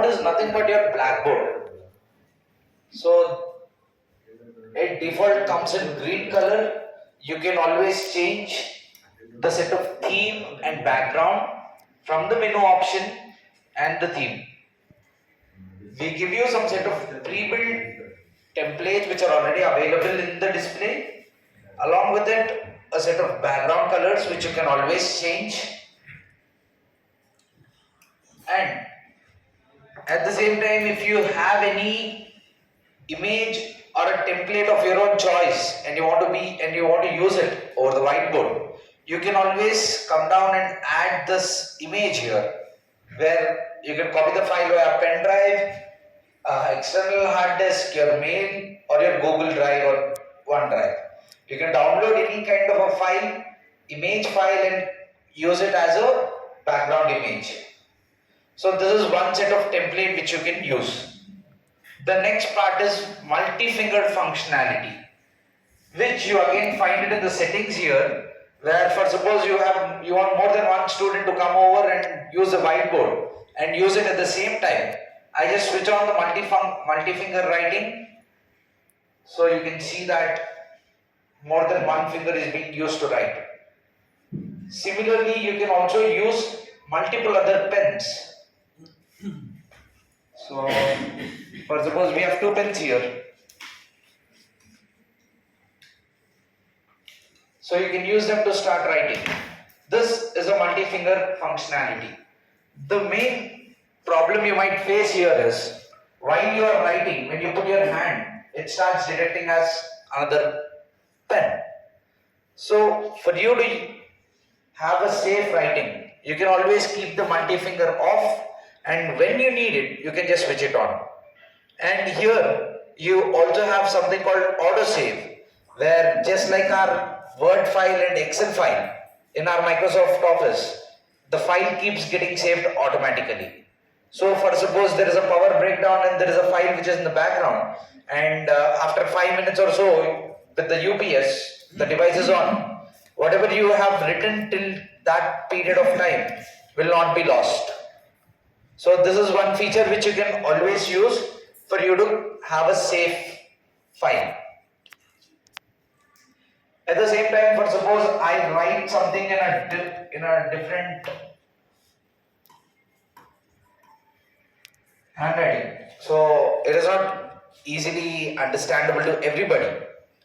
background is nothing but your blackboard. So it default comes in green color. You can always change the set of theme and background from the menu option and the theme. We give you some set of pre-built templates which are already available in the display. Along with it, a set of background colors which you can always change. And at the same time, if you have any image or a template of your own choice and you want to use it over the whiteboard, you can always come down and add this image here, where you can copy the file via pen drive, external hard disk, your mail, or your Google Drive or OneDrive. You can download any kind of a file, image file, and use it as a background image. So this is one set of template which you can use. The next part is multi-fingered functionality, which you again find it in the settings here, where for suppose you want more than one student to come over and use the whiteboard and use it at the same time. I just switch on the multi-finger writing, so you can see that more than one finger is being used to write. Similarly, you can also use multiple other pens. So, for suppose we have two pens here. So you can use them to start writing. This is a multi-finger functionality. The main problem you might face here is, while you are writing, when you put your hand, it starts detecting as another pen. So for you to have a safe writing, you can always keep the multi-finger off, and when you need it, you can just switch it on. And here you also have something called autosave, where just like our Word file and Excel file in our Microsoft Office, the file keeps getting saved automatically. So for suppose there is a power breakdown and there is a file which is in the background, and after 5 minutes or so with the UPS, the device is on, whatever you have written till that period of time will not be lost. So this is one feature which you can always use for you to have a safe file. At the same time, for suppose I write something in a different handwriting, so it is not easily understandable to everybody,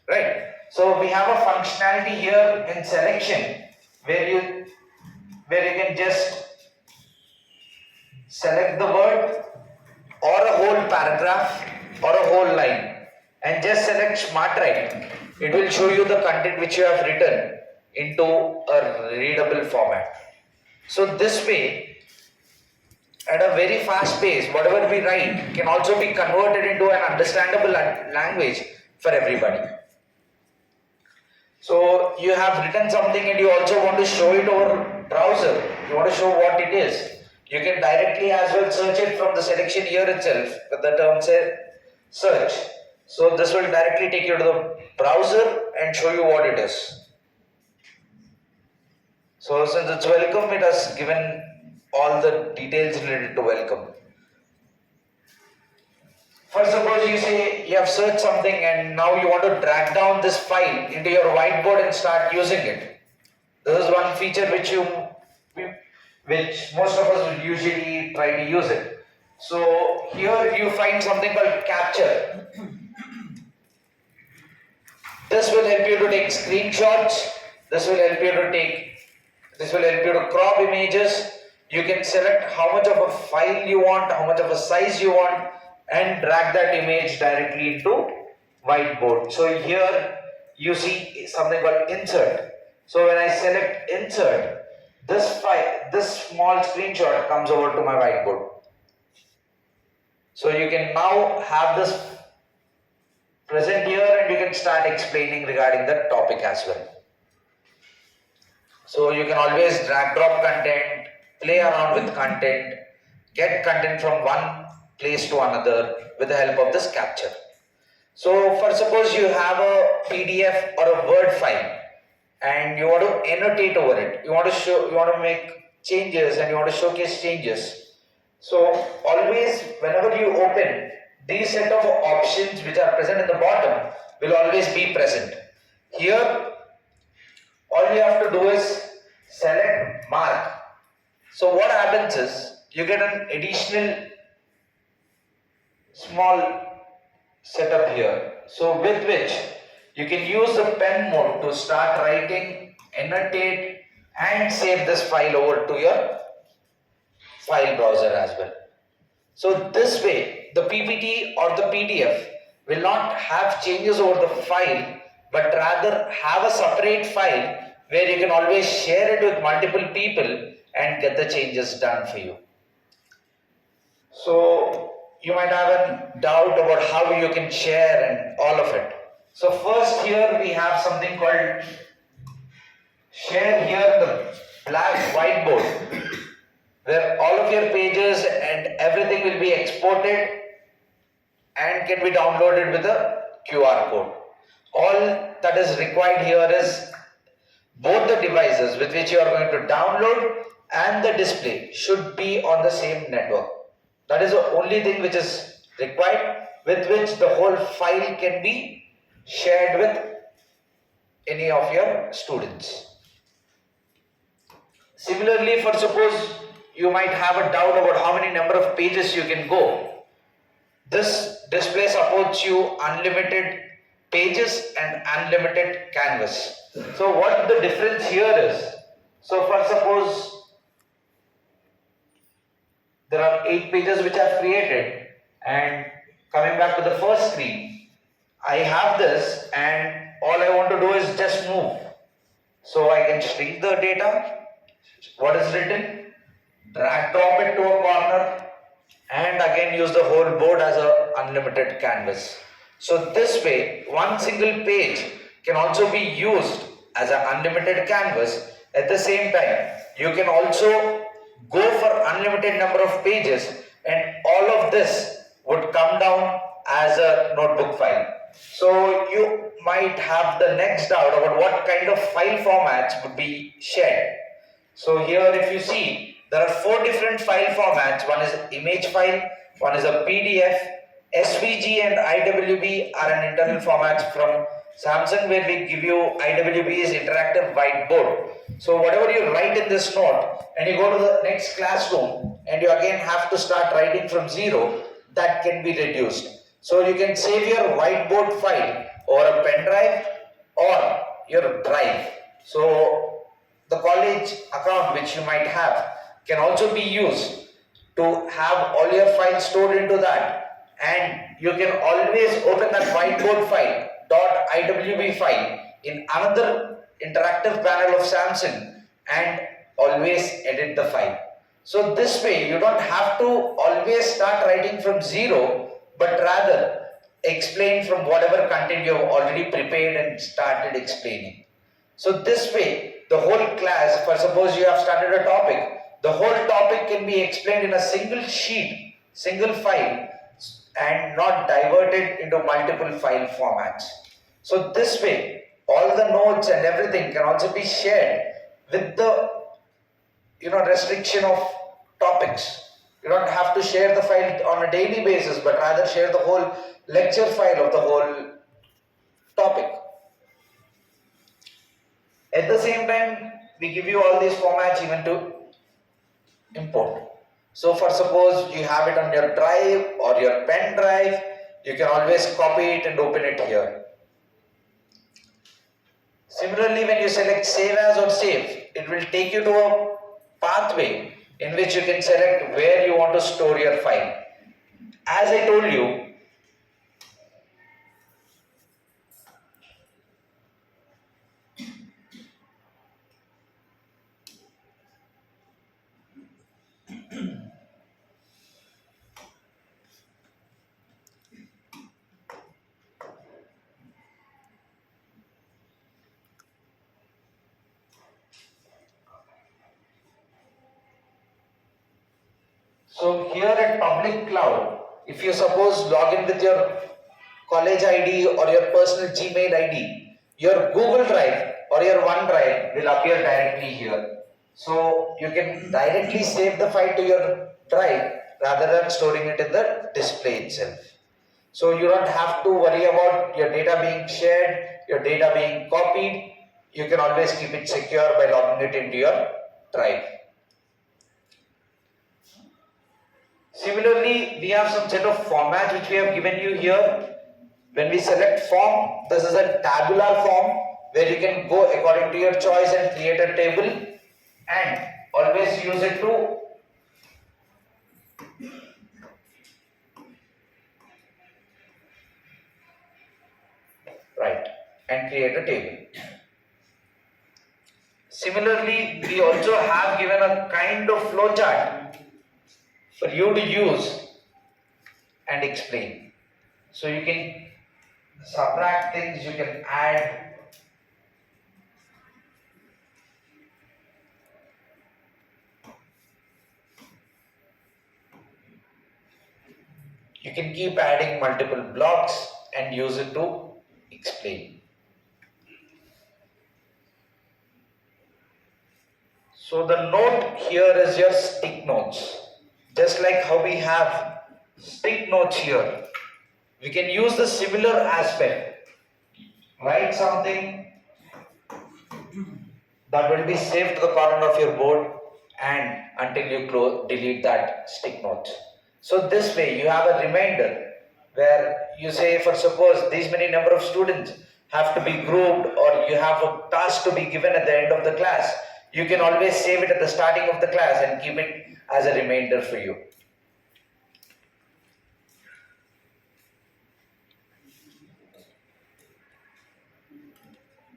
right? So we have a functionality here in selection where you can just select the word or a whole paragraph or a whole line and just select Smart Write. It will show you the content which you have written into a readable format. So this way, at a very fast pace, whatever we write can also be converted into an understandable language for everybody. So you have written something and you also want to show it over browser. You want to show what it is. You can directly as well search it from the selection here itself with the term search. So this will directly take you to the browser and show you what it is. So since it's welcome, it has given all the details related to welcome. For suppose you say you have searched something and now you want to drag down this file into your whiteboard and start using it. This is one feature which most of us will usually try to use it. So here you find something called capture. This will help you to take screenshots. This will help you to crop images. You can select how much of a file you want, how much of a size you want, and drag that image directly into whiteboard. So here you see something called insert. So when I select insert, this small screenshot comes over to my whiteboard. So you can now have this present here and you can start explaining regarding the topic as well. So you can always drag drop content, play around with content, get content from one place to another with the help of this capture. So for suppose you have a PDF or a Word file and you want to annotate over it, you want to make changes and you want to showcase changes. So always whenever you open, these set of options which are present in the bottom will always be present. Here all you have to do is select mark. So what happens is you get an additional small setup here. So with which you can use the pen mode to start writing, annotate and save this file over to your file browser as well. So this way the PPT or the PDF will not have changes over the file but rather have a separate file where you can always share it with multiple people and get the changes done for you. So you might have a doubt about how you can share and all of it. So first here we have something called share here the black whiteboard where all of your pages and everything will be exported and can be downloaded with a QR code. All that is required here is both the devices with which you are going to download and the display should be on the same network. That is the only thing which is required with which the whole file can be shared with any of your students. Similarly, for suppose you might have a doubt about how many number of pages you can go. This display supports you unlimited pages and unlimited canvas. So what the difference here is, so for suppose there are 8 pages which I have created and coming back to the first screen, I have this and all I want to do is just move. So I can shrink the data, what is written, drag drop it to a corner and again use the whole board as a unlimited canvas. So this way one single page can also be used as an unlimited canvas. At the same time you can also go for unlimited number of pages and all of this would come down as a notebook file. So you might have the next doubt about what kind of file formats would be shared. So here if you see, there are 4 different file formats. One is image file, one is a PDF, SVG and IWB are an internal formats from Samsung where we give you IWB is interactive whiteboard. So whatever you write in this note and you go to the next classroom and you again have to start writing from zero, that can be reduced. So you can save your whiteboard file or a pen drive or your drive. So the college account which you might have can also be used to have all your files stored into that, and you can always open that whiteboard file .iwb file in another interactive panel of Samsung and always edit the file. So this way you don't have to always start writing from zero but rather explain from whatever content you have already prepared and started explaining. So this way the whole class, for suppose you have started a topic, the whole topic can be explained in a single sheet, single file and not diverted into multiple file formats. So this way all the notes and everything can also be shared with the restriction of topics. You don't have to share the file on a daily basis but rather share the whole lecture file of the whole topic. At the same time, we give you all these formats even to import. So for suppose you have it on your drive or your pen drive, you can always copy it and open it here. Similarly, when you select save as or save, it will take you to a pathway in which you can select where you want to store your file. As I told you, so here at public cloud, if you suppose log in with your college ID or your personal Gmail ID, your Google Drive or your OneDrive will appear directly here. So you can directly save the file to your drive rather than storing it in the display itself. So you don't have to worry about your data being shared, your data being copied. You can always keep it secure by logging it into your drive. Similarly, we have some set of formats which we have given you here. When we select form, this is a tabular form where you can go according to your choice and create a table, and always use it to write and create a table. Similarly, we also have given a kind of flowchart for you to use and explain. So you can subtract things, you can add. You can keep adding multiple blocks and use it to explain. So the note here is your stick notes. Just like how we have stick notes here, we can use the similar aspect. Write something that will be saved to the corner of your board, and until you delete that stick note. So this way you have a reminder where you say, for suppose these many number of students have to be grouped, or you have a task to be given at the end of the class. You can always save it at the starting of the class and keep it as a reminder for you.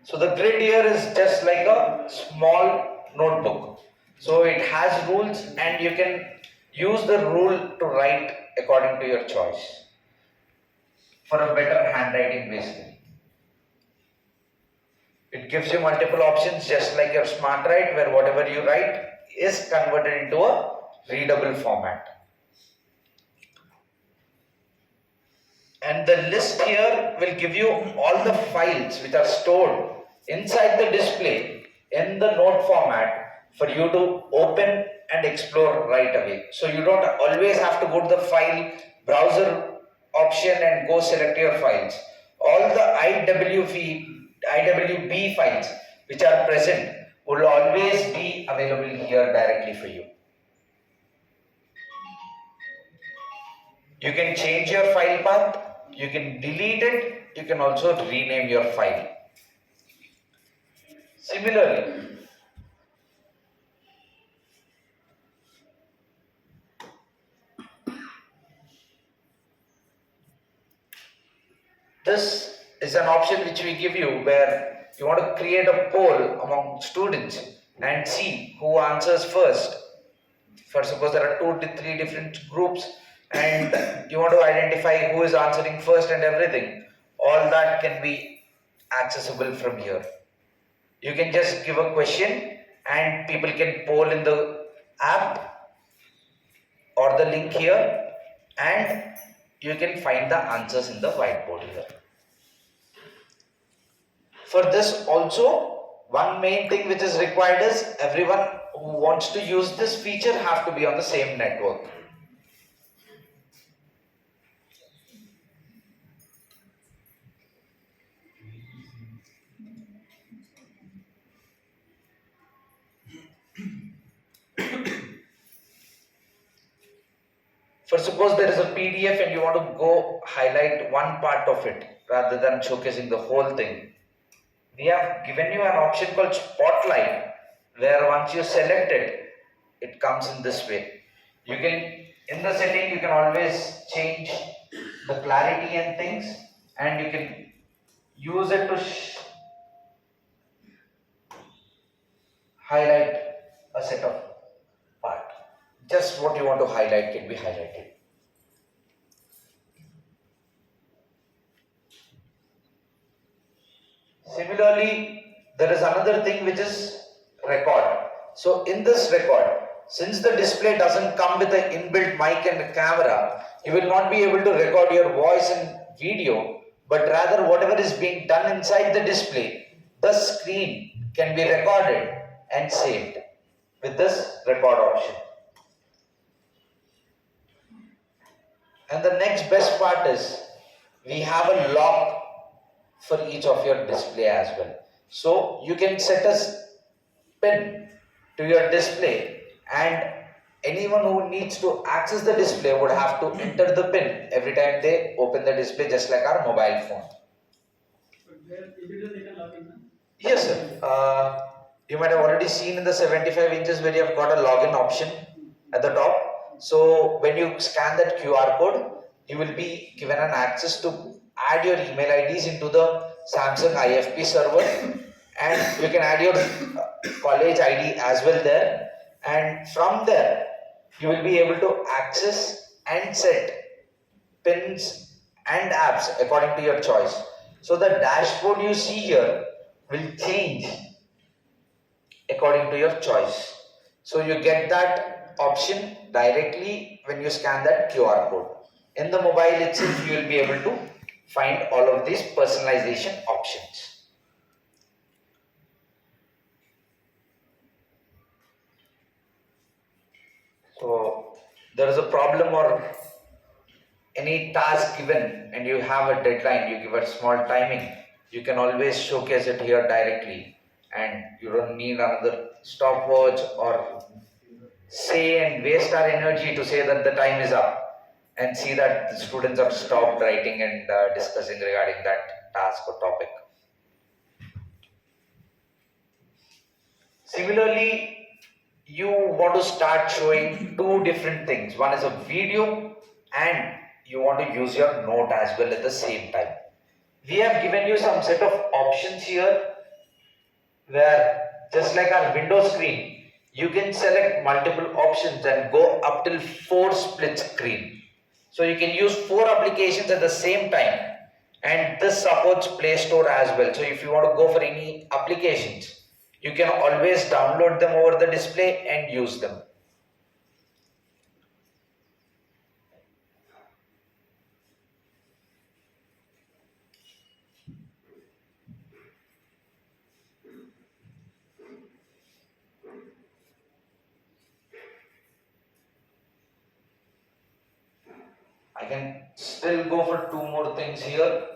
So the grid here is just like a small notebook. So it has rules, and you can use the rule to write according to your choice for a better handwriting basically. It gives you multiple options, just like your smart write, where whatever you write is converted into a readable format. And the list here will give you all the files which are stored inside the display in the note format for you to open and explore right away. So you don't always have to go to the file browser option and go select your files. All the IWB files which are present will always be available here directly for you. You can change your file path, you can delete it, you can also rename your file. Similarly, this is an option which we give you where you want to create a poll among students and see who answers first. For suppose there are 2 to 3 different groups, and you want to identify who is answering first and everything. All that can be accessible from here. You can just give a question and people can poll in the app or the link here, and you can find the answers in the whiteboard here. For this also, one main thing which is required is everyone who wants to use this feature have to be on the same network. For suppose there is a PDF and you want to go highlight one part of it rather than showcasing the whole thing, we have given you an option called Spotlight, where once you select it, it comes in this way. You can, in the setting, you can always change the clarity and things, and you can use it to highlight a set of part. Just what you want to highlight can be highlighted. Similarly, there is another thing which is record. So in this record, since the display doesn't come with an inbuilt mic and a camera, you will not be able to record your voice and video, but rather whatever is being done inside the display, the screen can be recorded and saved with this record option. And the next best part is we have a lock for each of your display as well. So you can set a pin to your display, and anyone who needs to access the display would have to enter the pin every time they open the display, just like our mobile phone. Yes, sir. You might have already seen in the 75 inches where you have got a login option at the top. So when you scan that QR code, you will be given an access to add your email IDs into the Samsung IFP server, and you can add your college ID as well there. And from there, you will be able to access and set pins and apps according to your choice. So the dashboard you see here will change according to your choice. So you get that option directly when you scan that QR code. In the mobile itself, you will be able to find all of these personalization options. So there is a problem or any task given and you have a deadline, you give a small timing, you can always showcase it here directly, and you don't need another stopwatch or say and waste our energy to say that the time is up and see that the students have stopped writing and discussing regarding that task or topic. Similarly, you want to start showing two different things. One is a video, and you want to use your note as well at the same time. We have given you some set of options here where, just like our window screen, you can select multiple options and go up till 4 split screen. So you can use 4 applications at the same time, and this supports Play Store as well. So if you want to go for any applications, you can always download them over the display and use them. I can still go for 2 more things here.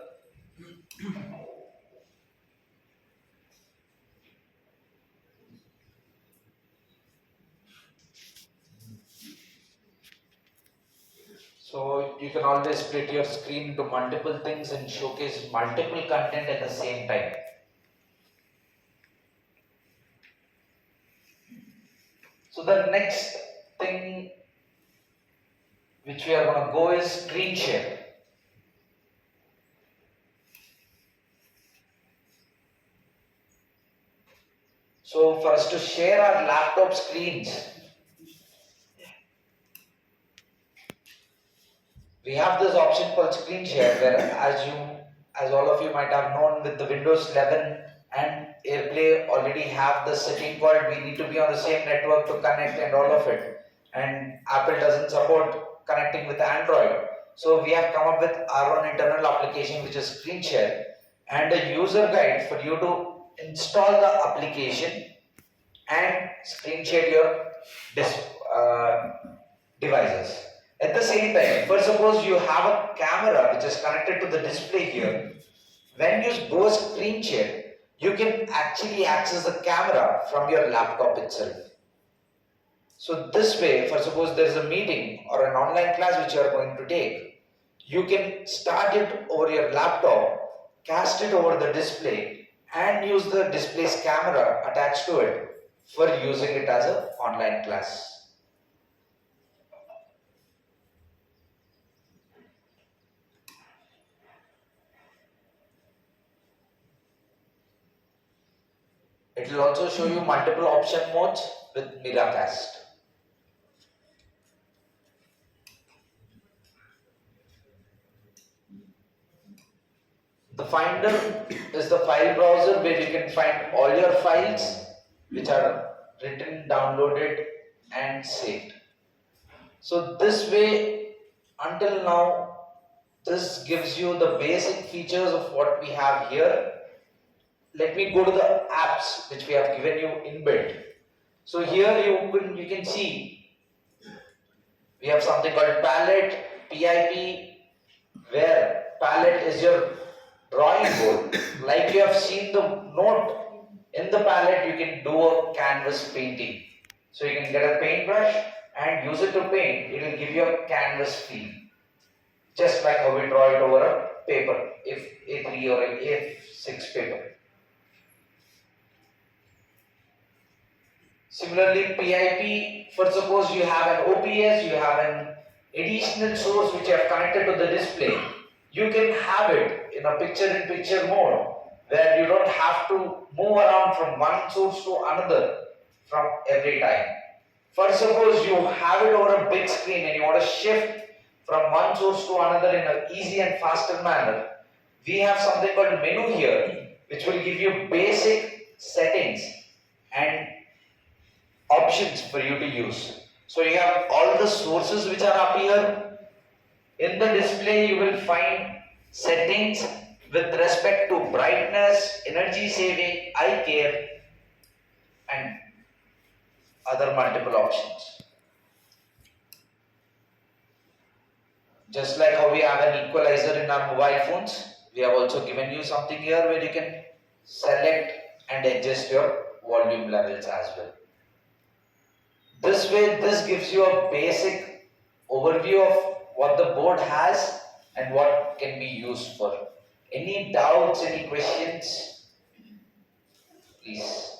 So you can always split your screen into multiple things and showcase multiple content at the same time. So the next thing which we are going to go is screen share. So for us to share our laptop screens, we have this option called screen share, where as all of you might have known, with the Windows 11 and AirPlay already have the setting called we need to be on the same network to connect and all of it, and Apple doesn't support connecting with Android. So we have come up with our own internal application which is screen share, and a user guide for you to install the application and screen share your devices. At the same time, for suppose you have a camera which is connected to the display here, when you go screen share, you can actually access the camera from your laptop itself. So this way, for suppose there is a meeting or an online class which you are going to take, you can start it over your laptop, cast it over the display, and use the display's camera attached to it for using it as an online class. It will also show you multiple option modes with Miracast. The Finder is the file browser where you can find all your files which are written, downloaded, and saved. So this way, until now, this gives you the basic features of what we have here. Let me go to the apps which we have given you inbuilt. So here you can see we have something called palette, PIP where palette is your drawing board. Like you have seen the note in the palette, you can do a canvas painting. So you can get a paintbrush and use it to paint. It will give you a canvas feel. Just like how we draw it over a paper, if A3 or A6 paper. Similarly, PIP, for suppose you have an OPS, you have an additional source which you have connected to the display. You can have it in a picture-in-picture mode where you don't have to move around from one source to another from every time. For suppose you have it over a big screen and you want to shift from one source to another in an easy and faster manner, we have something called menu here which will give you basic settings and options for you to use. So you have all the sources which are up here. In the display you will find settings with respect to brightness, energy saving, eye care and other multiple options. Just like how we have an equalizer in our mobile phones, we have also given you something here where you can select and adjust your volume levels as well. This way, this gives you a basic overview of what the board has and what can be used for. Any doubts, any questions? Please.